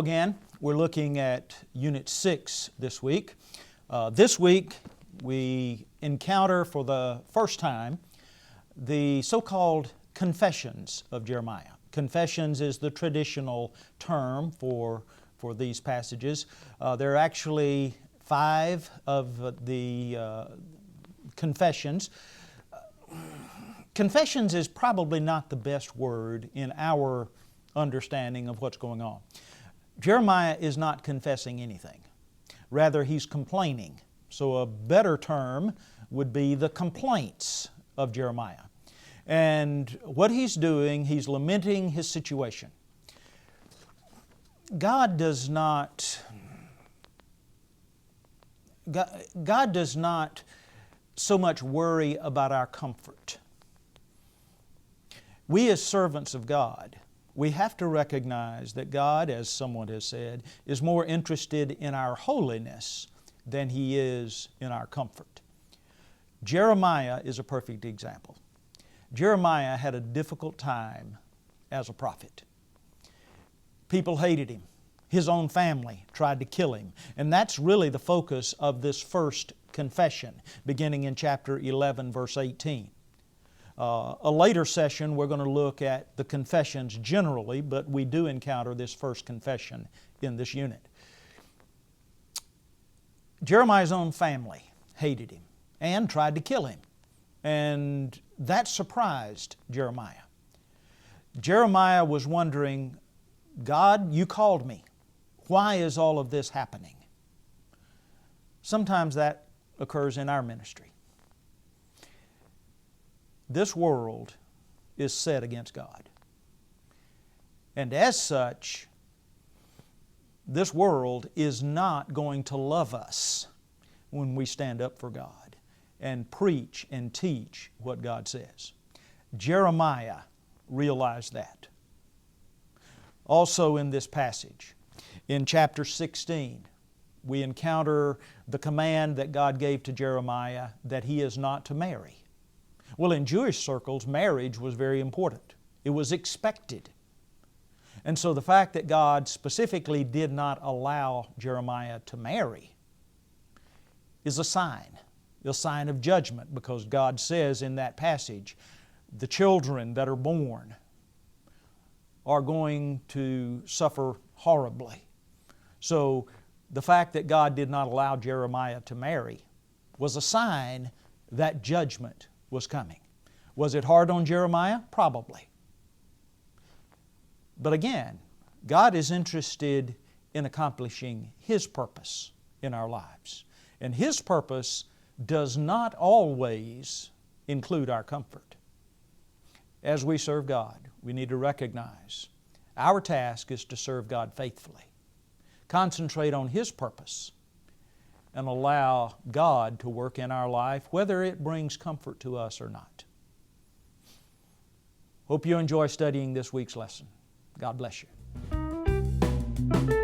again. We're looking at Unit 6 this week. This week we encounter for the first time the so-called confessions of Jeremiah. Confessions is the traditional term for these passages. There are actually 5 of the confessions. Confessions is probably not the best word in our understanding of what's going on. Jeremiah is not confessing anything. Rather, he's complaining. So a better term would be the complaints of Jeremiah. And what he's doing, he's lamenting his situation. God does not so much worry about our comfort. We as servants of God, we have to recognize that God, as someone has said, is more interested in our holiness than He is in our comfort. Jeremiah is a perfect example. Jeremiah had a difficult time as a prophet. People hated him. His own family tried to kill him. And that's really the focus of this first confession, beginning in chapter 11, verse 18. A later session, we're going to look at the confessions generally, but we do encounter this first confession in this unit. Jeremiah's own family hated him and tried to kill him. And that surprised Jeremiah. Jeremiah was wondering, God, you called me. Why is all of this happening? Sometimes that occurs in our ministry. This world is set against God. And as such, this world is not going to love us when we stand up for God and preach and teach what God says. Jeremiah realized that. Also in this passage, in chapter 16, we encounter the command that God gave to Jeremiah that he is not to marry. Well, in Jewish circles, marriage was very important. It was expected. And so the fact that God specifically did not allow Jeremiah to marry is a sign of judgment, because God says in that passage, the children that are born are going to suffer horribly. So the fact that God did not allow Jeremiah to marry was a sign that judgment was coming. Was it hard on Jeremiah? Probably. But again, God is interested in accomplishing His purpose in our lives. And His purpose does not always include our comfort. As we serve God, we need to recognize our task is to serve God faithfully. Concentrate on His purpose and allow God to work in our life, whether it brings comfort to us or not. Hope you enjoy studying this week's lesson. God bless you.